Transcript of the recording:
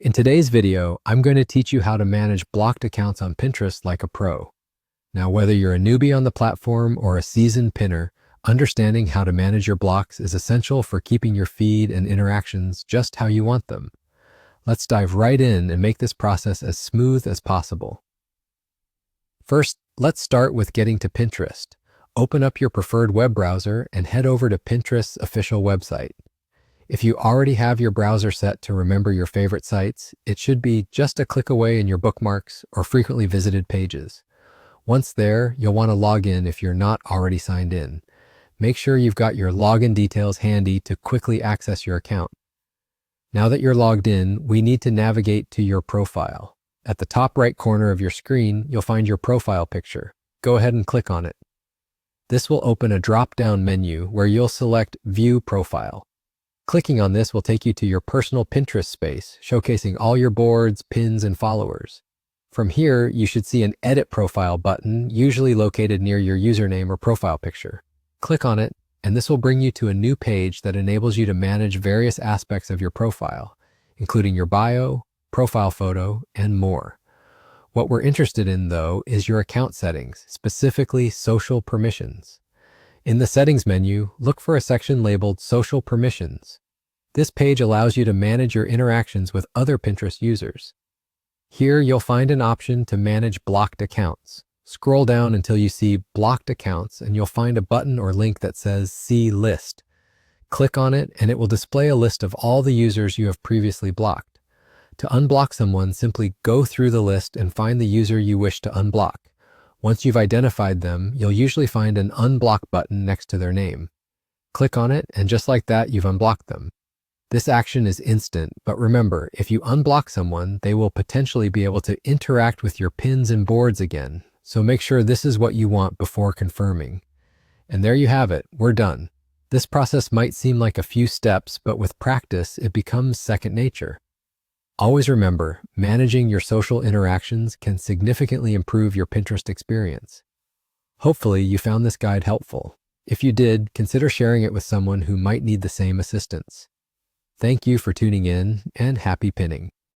In today's video, I'm going to teach you how to manage blocked accounts on Pinterest like a pro. Now, whether you're a newbie on the platform or a seasoned pinner, understanding how to manage your blocks is essential for keeping your feed and interactions just how you want them. Let's dive right in and make this process as smooth as possible. First, let's start with getting to Pinterest. Open up your preferred web browser and head over to Pinterest's official website. If you already have your browser set to remember your favorite sites, it should be just a click away in your bookmarks or frequently visited pages. Once there, you'll want to log in if you're not already signed in. Make sure you've got your login details handy to quickly access your account. Now that you're logged in, we need to navigate to your profile. At the top right corner of your screen, you'll find your profile picture. Go ahead and click on it. This will open a drop-down menu where you'll select View Profile. Clicking on this will take you to your personal Pinterest space, showcasing all your boards, pins, and followers. From here, you should see an Edit Profile button, usually located near your username or profile picture. Click on it, and this will bring you to a new page that enables you to manage various aspects of your profile, including your bio, profile photo, and more. What we're interested in, though, is your account settings, specifically social permissions. In the Settings menu, look for a section labeled Social Permissions. This page allows you to manage your interactions with other Pinterest users. Here, you'll find an option to manage blocked accounts. Scroll down until you see Blocked Accounts, and you'll find a button or link that says See List. Click on it, and it will display a list of all the users you have previously blocked. To unblock someone, simply go through the list and find the user you wish to unblock. Once you've identified them, you'll usually find an Unblock button next to their name. Click on it, and just like that, you've unblocked them. This action is instant, but remember, if you unblock someone, they will potentially be able to interact with your pins and boards again, so make sure this is what you want before confirming. And there you have it, we're done. This process might seem like a few steps, but with practice, it becomes second nature. Always remember, managing your social interactions can significantly improve your Pinterest experience. Hopefully, you found this guide helpful. If you did, consider sharing it with someone who might need the same assistance. Thank you for tuning in, and happy pinning.